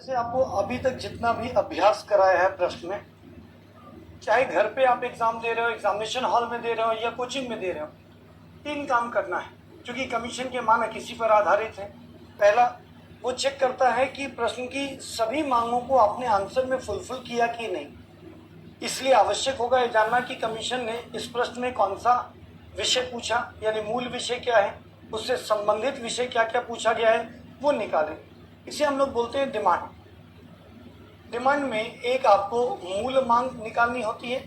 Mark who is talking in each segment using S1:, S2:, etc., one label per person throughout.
S1: जैसे आपको अभी तक जितना भी अभ्यास कराया है प्रश्न में, चाहे घर पे आप एग्जाम दे रहे हो, एग्जामिनेशन हॉल में दे रहे हो या कोचिंग में दे रहे हो, 3 काम करना है। क्योंकि कमीशन के मानक इसी पर आधारित है। पहला, वो चेक करता है कि प्रश्न की सभी मांगों को आपने आंसर में फुलफिल किया कि नहीं। इसलिए आवश्यक होगा ये जानना कि कमीशन ने इस प्रश्न में कौन सा विषय पूछा, यानी मूल विषय क्या है, उससे संबंधित विषय क्या क्या पूछा गया है, वो निकालें। इसे हम लोग बोलते हैं डिमांड। डिमांड में एक आपको मूल मांग निकालनी होती है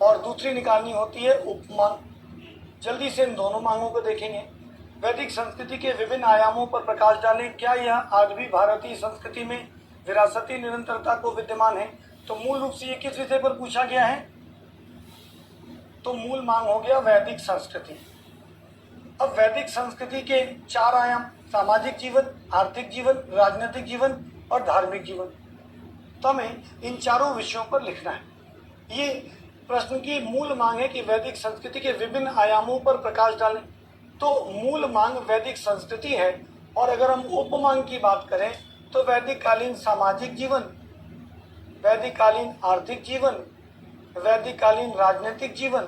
S1: और दूसरी निकालनी होती है उपमांग। जल्दी से इन दोनों मांगों को देखेंगे। वैदिक संस्कृति के विभिन्न आयामों पर प्रकाश डालें। क्या यह आज भी भारतीय संस्कृति में विरासती निरंतरता को विद्यमान है? तो मूल रूप से ये किस विषय पर पूछा गया है? तो मूल मांग हो गया वैदिक संस्कृति। अब वैदिक संस्कृति के 4 आयाम, सामाजिक जीवन, आर्थिक जीवन, राजनीतिक जीवन और धार्मिक जीवन। तो हमें इन चारों विषयों पर लिखना है। ये प्रश्न की मूल मांग है कि वैदिक संस्कृति के विभिन्न आयामों पर प्रकाश डालें। तो मूल मांग वैदिक संस्कृति है। और अगर हम उपमांग की बात करें तो वैदिक कालीन सामाजिक जीवन, वैदिक कालीन आर्थिक जीवन, वैदिक कालीन राजनीतिक जीवन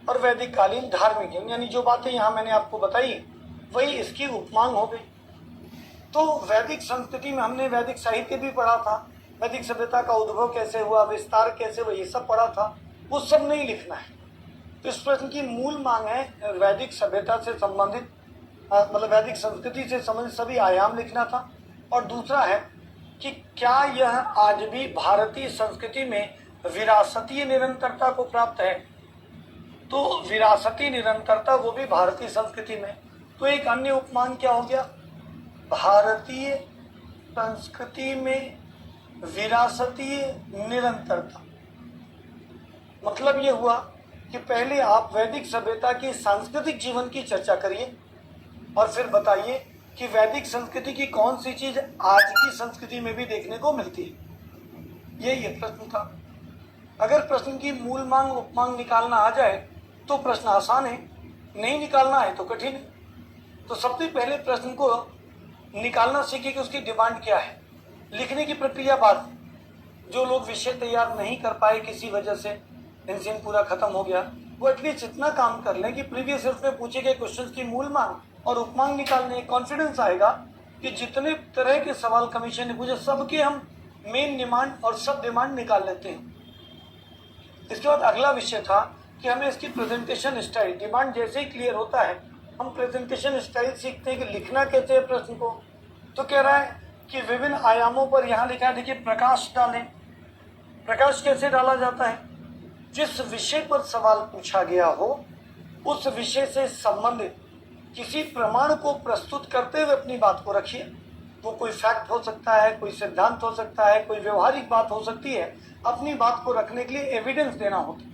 S1: और वैदिक कालीन धार्मिक जीवन। यानी जो बातें यहाँ मैंने आपको बताई वही इसकी उपमांग हो गई। तो वैदिक संस्कृति में हमने वैदिक साहित्य भी पढ़ा था, वैदिक सभ्यता का उद्भव कैसे हुआ, विस्तार कैसे हुआ, ये सब पढ़ा था। वो सब नहीं लिखना है। तो इस प्रश्न की मूल मांग है वैदिक सभ्यता से संबंधित, मतलब वैदिक संस्कृति से संबंधित सभी आयाम लिखना था। और दूसरा है कि क्या यह आज भी भारतीय संस्कृति में विरासतीय निरंतरता को प्राप्त है? तो विरासती निरंतरता वो भी भारतीय संस्कृति में। तो एक अन्य उपमान क्या हो गया? भारतीय संस्कृति में विरासतीय निरंतरता। मतलब ये हुआ कि पहले आप वैदिक सभ्यता के सांस्कृतिक जीवन की चर्चा करिए और फिर बताइए कि वैदिक संस्कृति की कौन सी चीज आज की संस्कृति में भी देखने को मिलती है। ये प्रश्न था। अगर प्रश्न की मूल मांग उपमांग निकालना आ जाए तो प्रश्न आसान है, नहीं निकालना है तो कठिन है। तो सबसे पहले प्रश्न को निकालना सीखिए कि उसकी डिमांड क्या है। लिखने की प्रक्रिया बाद, जो लोग विषय तैयार नहीं कर पाए किसी वजह से, इंसिन पूरा खत्म हो गया, वो एटलीस्ट इतना काम कर लें कि प्रीवियस ईयर में पूछे गए क्वेश्चंस की मूल मांग और उपमांग निकालने कॉन्फिडेंस आएगा कि जितने तरह के सवाल कमीशन ने पूछे सबके हम मेन डिमांड और सब डिमांड निकाल लेते हैं। इसके बाद अगला विषय था कि हमें इसकी प्रेजेंटेशन स्टाइल, डिमांड जैसे ही क्लियर होता है हम प्रेजेंटेशन स्टाइल सीखते हैं कि लिखना कैसे है प्रश्न को। तो कह रहा है कि विभिन्न आयामों पर यहाँ लिखा है, देखिए प्रकाश डालें। प्रकाश कैसे डाला जाता है? जिस विषय पर सवाल पूछा गया हो उस विषय से संबंधित किसी प्रमाण को प्रस्तुत करते हुए अपनी बात को रखिए। वो कोई फैक्ट हो सकता है, कोई सिद्धांत हो सकता है, कोई व्यवहारिक बात हो सकती है। अपनी बात को रखने के लिए एविडेंस देना होता है।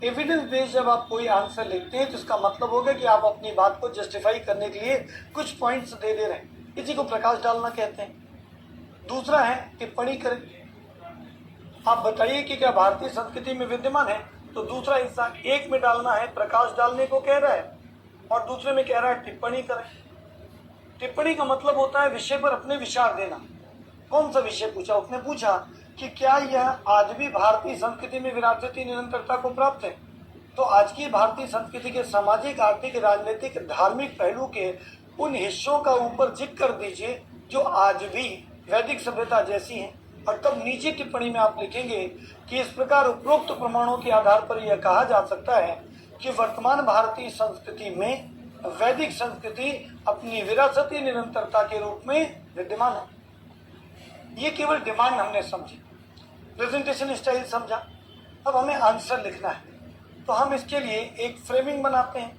S1: एविडेंस बेस्ड जब आप कोई आंसर लिखते हैं तो इसका मतलब होगा कि आप अपनी बात को जस्टिफाई करने के लिए कुछ पॉइंट्स दे रहे हैं। इसी को प्रकाश डालना कहते हैं। दूसरा है टिप्पणी करें। आप बताइए कि क्या भारतीय संस्कृति में विद्यमान है? तो दूसरा हिस्सा एक में डालना है, प्रकाश डालने को कह रहा है, और दूसरे में कह रहा है टिप्पणी करें। टिप्पणी का मतलब होता है विषय पर अपने विचार देना। कौन सा विषय पूछा? उसने पूछा कि क्या यह आज भी भारतीय संस्कृति में विरासती निरंतरता को प्राप्त है? तो आज की भारतीय संस्कृति के सामाजिक, आर्थिक, राजनीतिक, धार्मिक पहलू के उन हिस्सों का ऊपर जिक्र कर दीजिए जो आज भी वैदिक सभ्यता जैसी हैं। और तब नीचे टिप्पणी में आप लिखेंगे कि इस प्रकार उपरोक्त प्रमाणों के आधार पर यह कहा जा सकता है कि वर्तमान भारतीय संस्कृति में वैदिक संस्कृति अपनी विरासती निरंतरता के रूप में विद्यमान है। ये केवल डिमांड हमने समझी, प्रेजेंटेशन स्टाइल समझा। अब हमें आंसर लिखना है तो हम इसके लिए एक फ्रेमिंग बनाते हैं।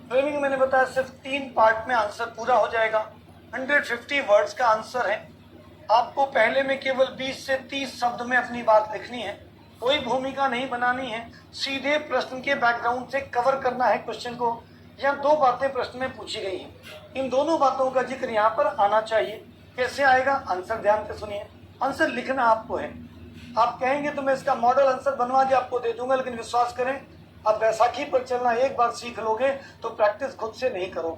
S1: फ्रेमिंग मैंने बताया सिर्फ 3 पार्ट में आंसर पूरा हो जाएगा। 150 वर्ड्स का आंसर है। आपको पहले में केवल 20 से 30 शब्द में अपनी बात लिखनी है। कोई भूमिका नहीं बनानी है, सीधे प्रश्न के बैकग्राउंड से कवर करना है क्वेश्चन को। यहाँ 2 बातें प्रश्न में पूछी गई हैं, इन दोनों बातों का जिक्र यहाँ पर आना चाहिए। कैसे आएगा? आंसर ध्यान से सुनिए। आंसर लिखना आपको है। आप कहेंगे तो मैं इसका मॉडल आंसर बनवा के आपको दे दूंगा, लेकिन विश्वास करें आप बैसाखी पर चलना एक बार सीख लोगे तो प्रैक्टिस खुद से नहीं करो।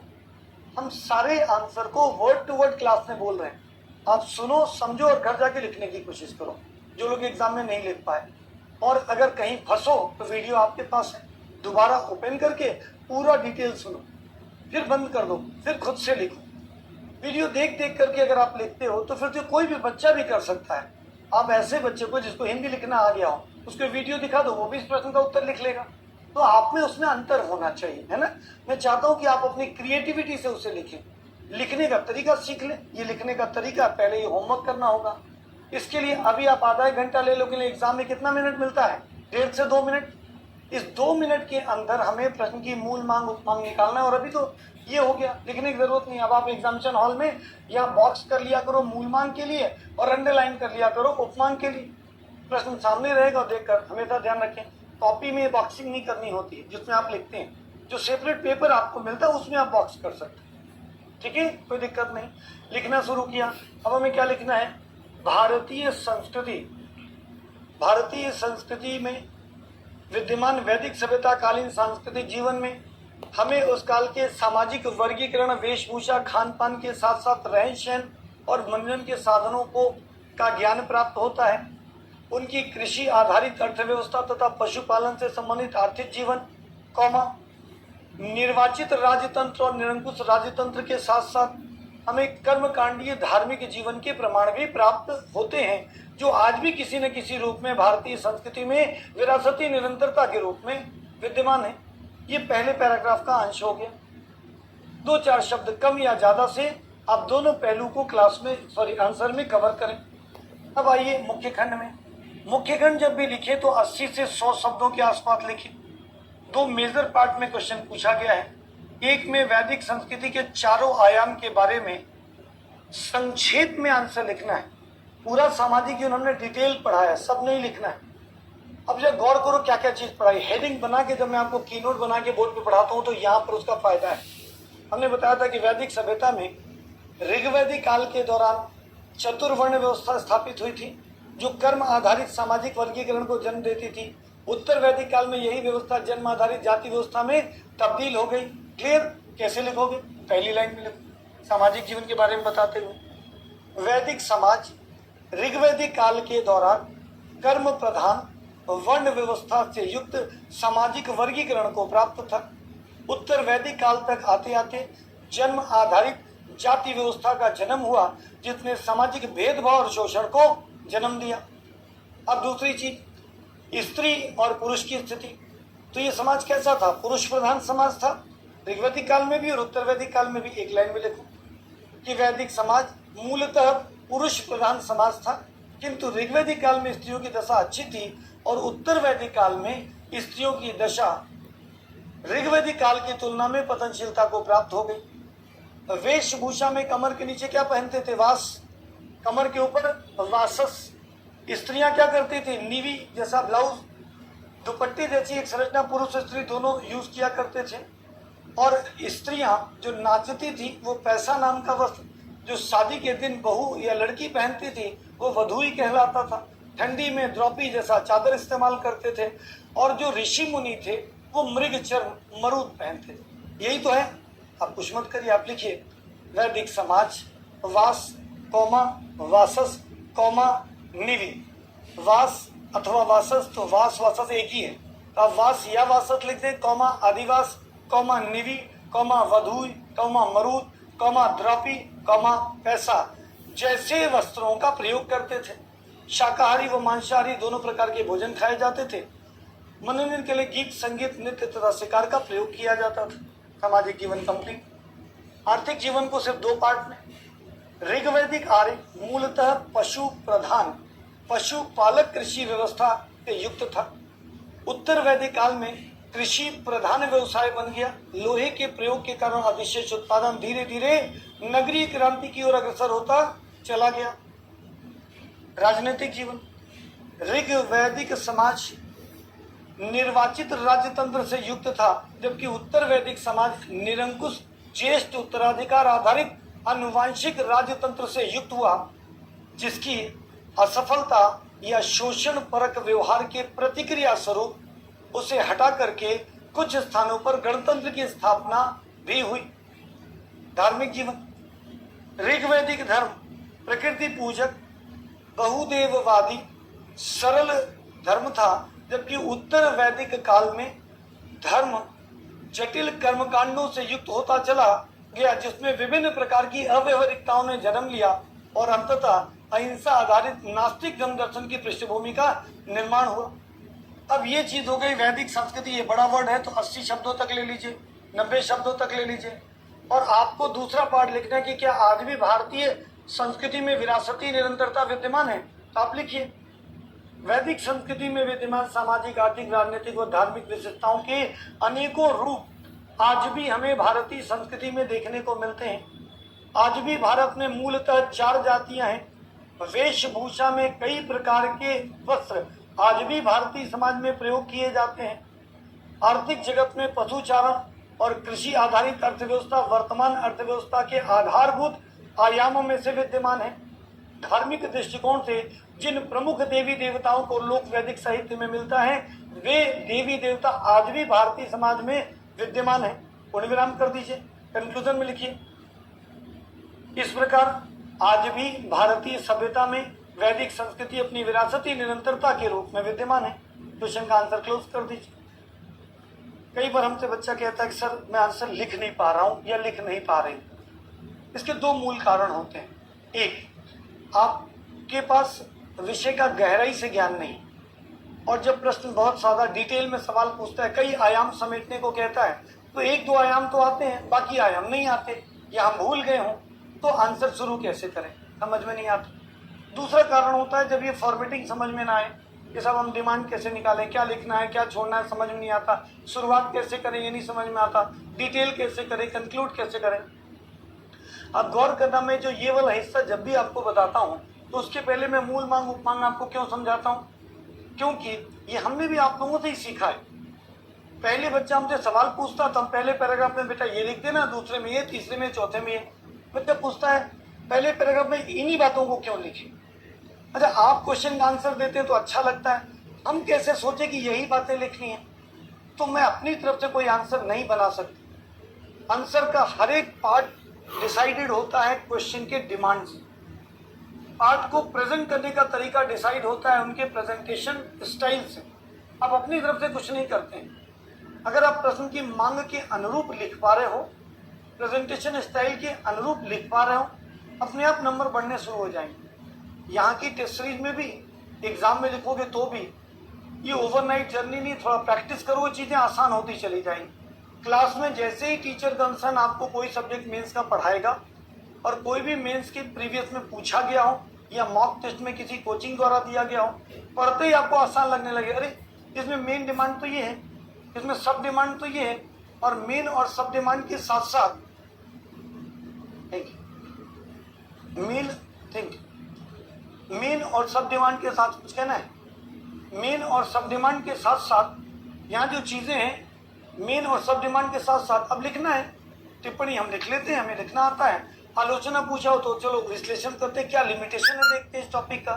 S1: हम सारे आंसर को वर्ड टू वर्ड क्लास में बोल रहे हैं। आप सुनो, समझो और घर जाके लिखने की कोशिश करो, जो लोग एग्जाम में नहीं लिख पाए। और अगर कहीं फंसो तो वीडियो आपके पास है, दोबारा ओपन करके पूरा डिटेल सुनो, फिर बंद कर दो, फिर खुद से लिखो। वीडियो देख देख करके अगर आप लिखते हो तो फिर तो कोई भी बच्चा भी कर सकता है। आप ऐसे बच्चे को जिसको हिंदी लिखना आ गया हो, उसको वीडियो दिखा दो, वो भी इस प्रश्न का उत्तर लिख लेगा। तो आप में उसमें अंतर होना चाहिए, है ना। मैं चाहता हूं कि आप अपनी क्रिएटिविटी से उसे लिखें, लिखने का तरीका सीख लें। ये लिखने का तरीका पहले ये होमवर्क करना होगा। इसके लिए अभी आप आधा एक घंटा ले लो, के लिए एग्जाम में कितना मिनट मिलता है? 1.5 से 2 मिनट। इस 2 मिनट के अंदर हमें प्रश्न की मूल मांग उपमांग निकालना है। और अभी तो ये हो गया, लिखने की जरूरत नहीं। अब आप एग्जामिनेशन हॉल में या बॉक्स कर लिया करो मूल मांग के लिए और अंडरलाइन कर लिया करो उपमांग के लिए। प्रश्न सामने रहेगा, देखकर हमेशा ध्यान रखें कॉपी में बॉक्सिंग नहीं करनी होती है जिसमें आप लिखते हैं। जो सेपरेट पेपर आपको मिलता है उसमें आप बॉक्स कर सकते हैं, ठीक है, कोई दिक्कत नहीं। लिखना शुरू किया। अब हमें क्या लिखना है? भारतीय संस्कृति। भारतीय संस्कृति में विद्यमान वैदिक सभ्यता कालीन सांस्कृतिक जीवन में हमें उस काल के सामाजिक वर्गीकरण, वेशभूषा, खान पान के साथ साथ रहन सहन और मनोरंजन के साधनों को का ज्ञान प्राप्त होता है। उनकी कृषि आधारित अर्थव्यवस्था तथा पशुपालन से संबंधित आर्थिक जीवन, निर्वाचित राजतंत्र और निरंकुश राजतंत्र के साथ साथ हमें कर्मकांडीय धार्मिक जीवन के प्रमाण भी प्राप्त होते हैं, जो आज भी किसी न किसी रूप में भारतीय संस्कृति में विरासती निरंतरता के रूप में विद्यमान है। ये पहले पैराग्राफ का अंश हो गया। 2-4 शब्द कम या ज्यादा से आप दोनों पहलू को क्लास में आंसर में कवर करें। अब आइए मुख्य खंड में। मुख्य खंड जब भी लिखे तो 80 से 100 शब्दों के आसपास लिखे। 2 मेजर पार्ट में क्वेश्चन पूछा गया है। एक में वैदिक संस्कृति के चारों आयाम के बारे में संक्षेप में आंसर लिखना है। पूरा सामाजिक जीवन हमने डिटेल पढ़ा है, सब नहीं लिखना है। अब जब गौर करो क्या क्या चीज पढ़ाई, हेडिंग बना के जब मैं आपको कीनोट बना के बोर्ड पे पढ़ाता हूँ तो यहाँ पर उसका फायदा है। हमने बताया था कि वैदिक सभ्यता में ऋग्वैदिक काल के दौरान चतुर्वर्ण व्यवस्था स्थापित हुई थी, जो कर्म आधारित सामाजिक वर्गीकरण को जन्म देती थी। उत्तर वैदिक काल में यही व्यवस्था जन्म आधारित जाति व्यवस्था में तब्दील हो गई। क्लियर? कैसे लिखोगे? पहली लाइन में लिखो, सामाजिक जीवन के बारे में बताते हुए। वैदिक समाज ऋग्वैदिक काल के दौरान कर्म प्रधान वर्ण व्यवस्था से युक्त सामाजिक वर्गीकरण को प्राप्त था। उत्तर वैदिक काल तक आते आते जन्म आधारित जाति व्यवस्था का जन्म हुआ, जिसने सामाजिक भेदभाव और शोषण को जन्म दिया। अब दूसरी चीज, स्त्री और पुरुष की स्थिति। तो ये समाज कैसा था? पुरुष प्रधान समाज था ऋग्वैदिक काल में भी और उत्तर वैदिक काल में भी। एक लाइन में लिखो कि वैदिक समाज मूलतः पुरुष प्रधान समाज था, किंतु ऋग्वैदिक काल में स्त्रियों की दशा अच्छी थी और उत्तर वैदिक काल में स्त्रियों की दशा ऋग्वैदिक काल की तुलना में पतनशीलता को प्राप्त हो गई। वेशभूषा में कमर के नीचे क्या पहनते थे? वास। कमर के ऊपर वासस। स्त्रियां क्या करती थी? नीवी जैसा ब्लाउज, दुपट्टे जैसी एक संरचना पुरुष स्त्री दोनों यूज किया करते थे। और स्त्रियां जो नाचती थी वो पैसा नाम का वस्त्र, जो शादी के दिन बहू या लड़की पहनती थी, वो वधुई कहलाता था। ठंडी में द्रौपदी जैसा चादर इस्तेमाल करते थे। और जो ऋषि मुनि थे वो मृग चर्म मरूद पहनते थे। यही तो है। आप कुछ मत करिए, आप लिखिए वैदिक समाज वास कौमा वासस कौमा निवि। वास अथवा वासस, तो वास वासस एक ही है, तो आप वास या वासस लिख दें, कौमा आदिवास, कौमा निवि, कौमा वधुई, कौमा मरूद, कौमा द्रौपदी, कौमा पैसा जैसे वस्त्रों का प्रयोग करते थे। शाकाहारी व मांसाहारी दोनों प्रकार के भोजन खाए जाते थे। मनोरंजन के लिए गीत, संगीत, नृत्य तथा शिकार का प्रयोग किया जाता था। सामाजिक जीवन कंप्लीट। आर्थिक जीवन को सिर्फ 2 पार्ट में। ऋग्वैदिक आर्य मूलतः पशु प्रधान पशुपालक कृषि व्यवस्था से युक्त था। उत्तर वैदिक काल में कृषि प्रधान व्यवसाय बन गया। लोहे के प्रयोग के कारण अधिशेष उत्पादन धीरे धीरे नगरीय क्रांति की ओर अग्रसर होता चला गया। राजनीतिक जीवन, ऋग्वैदिक समाज निर्वाचित राजतंत्र से युक्त था, जबकि उत्तर वैदिक समाज निरंकुश ज्येष्ठ उत्तराधिकार आधारित आनुवांशिक राजतंत्र से युक्त हुआ, जिसकी असफलता या शोषण परक व्यवहार के प्रतिक्रिया स्वरूप उसे हटा करके कुछ स्थानों पर गणतंत्र की स्थापना भी हुई। धार्मिक जीवन, ऋग्वैदिक धर्म प्रकृति पूजक, बहुदेववादी, सरल धर्म था, जबकि उत्तर वैदिक काल में धर्म जटिल कर्मकांडों से युक्त होता चला गया, जिसमें विभिन्न प्रकार की अव्यवहारिकताओं ने जन्म लिया और अंततः अहिंसा आधारित नास्तिक धर्म दर्शन की पृष्ठभूमि का निर्माण हुआ। अब ये चीज हो गई वैदिक संस्कृति। ये बड़ा वर्ड है तो 80 शब्दों तक ले लीजिए, 90 शब्दों तक ले लीजिए। और आपको दूसरा पार्ट लिखना है कि क्या आज भी भारतीय संस्कृति में विरासती निरंतरता विद्यमान है, तो आप लिखिए वैदिक संस्कृति में विद्यमान सामाजिक, आर्थिक, राजनीतिक व धार्मिक विशेषताओं के अनेकों रूप आज भी हमें भारतीय संस्कृति में देखने को मिलते हैं। आज भी भारत में मूलतः 4 जातियां हैं। वेशभूषा में कई प्रकार के वस्त्र आज भी भारतीय समाज में प्रयोग किए जाते हैं। आर्थिक जगत में पशुचारण और कृषि आधारित अर्थव्यवस्था वर्तमान अर्थव्यवस्था के आधारभूत आयामों में से विद्यमान है। धार्मिक दृष्टिकोण से जिन प्रमुख देवी देवताओं को लोक वैदिक साहित्य में मिलता है, वे देवी देवता आज भी भारतीय समाज में विद्यमान है। पूर्ण विराम कर दीजिए, कंक्लूजन में लिखिए। इस प्रकार आज भी भारतीय सभ्यता में वैदिक संस्कृति अपनी विरासती निरंतरता के रूप में विद्यमान है। क्वेश्चन का आंसर क्लोज कर दीजिए। कई बार हमसे बच्चा कहता है कि सर मैं आंसर लिख नहीं पा रहा हूं या लिख नहीं पा रही। इसके 2 मूल कारण होते हैं। एक, आपके पास विषय का गहराई से ज्ञान नहीं, और जब प्रश्न बहुत सादा डिटेल में सवाल पूछता है, कई आयाम समेटने को कहता है, तो 1-2 आयाम तो आते हैं, बाकी आयाम नहीं आते या हम भूल गए हों, तो आंसर शुरू कैसे करें, समझ में नहीं आता। दूसरा कारण होता है जब ये फॉर्मेटिंग समझ में ना आए, ये सब हम डिमांड कैसे निकालें, क्या लिखना है क्या छोड़ना है समझ में नहीं आता, शुरुआत कैसे करें ये नहीं समझ में आता, डिटेल कैसे करें, कंक्लूड कैसे करें। अब गौर करना, मैं जो ये वाला हिस्सा जब भी आपको बताता हूँ तो उसके पहले मैं मूल मांग उपमांग आपको क्यों समझाता हूँ, क्योंकि ये हमने भी आप लोगों से ही सीखा है। पहले बच्चा हमसे सवाल पूछता तो हम पहले पैराग्राफ में बेटा ये लिख देना, दूसरे में ये, तीसरे में, चौथे में ये। बच्चा पूछता है पहले पैराग्राफ में इन्हीं बातों को क्यों लिखे। अच्छा, आप क्वेश्चन का आंसर देते हैं तो अच्छा लगता है, हम कैसे सोचे कि यही बातें लिखनी है, तो मैं अपनी तरफ से कोई आंसर नहीं बना सकता। आंसर का हर एक पार्ट डिसाइडेड होता है क्वेश्चन के डिमांड से। पार्ट को प्रेजेंट करने का तरीका डिसाइड होता है उनके प्रेजेंटेशन स्टाइल से। आप अपनी तरफ से कुछ नहीं करते हैं। अगर आप प्रश्न की मांग के अनुरूप लिख पा रहे हो, प्रेजेंटेशन स्टाइल के अनुरूप लिख पा रहे हो, अपने आप नंबर बढ़ने शुरू हो जाएंगे। यहाँ की टेस्ट सीरीज में भी, एग्जाम में लिखोगे तो भी, ये ओवरनाइट जर्नी नहीं, थोड़ा प्रैक्टिस करोगे चीज़ें आसान होती चली जाएंगी। क्लास में जैसे ही टीचर कंसर्न आपको कोई सब्जेक्ट मेंस का पढ़ाएगा और कोई भी मेंस के प्रीवियस में पूछा गया हो या मॉक टेस्ट में किसी कोचिंग द्वारा दिया गया हो, पढ़ते ही आपको आसान लगने लगे, अरे इसमें मेन डिमांड तो ये है, इसमें सब डिमांड तो ये है, और मेन और सब डिमांड के साथ साथ मेन और सब डिमांड के साथ कुछ कहना है, मेन और सब डिमांड के साथ साथ यहाँ जो चीजें हैं मेन और सब डिमांड के साथ साथ अब लिखना है। टिप्पणी हम लिख लेते हैं, हमें लिखना आता है। आलोचना पूछा हो तो चलो विश्लेषण करते हैं, क्या लिमिटेशन है देखते हैं इस टॉपिक का,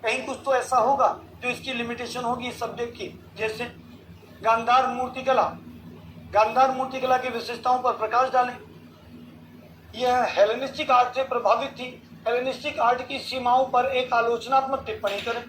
S1: कहीं कुछ तो ऐसा होगा जो इसकी लिमिटेशन होगी इस सब्जेक्ट की। जैसे गांधार मूर्तिकला, गांधार मूर्तिकला की विशेषताओं पर प्रकाश डालें। यह हेलेनिस्टिक आर्ट से प्रभावित थी, हेलेनिस्टिक आर्ट की सीमाओं पर एक आलोचनात्मक टिप्पणी करें।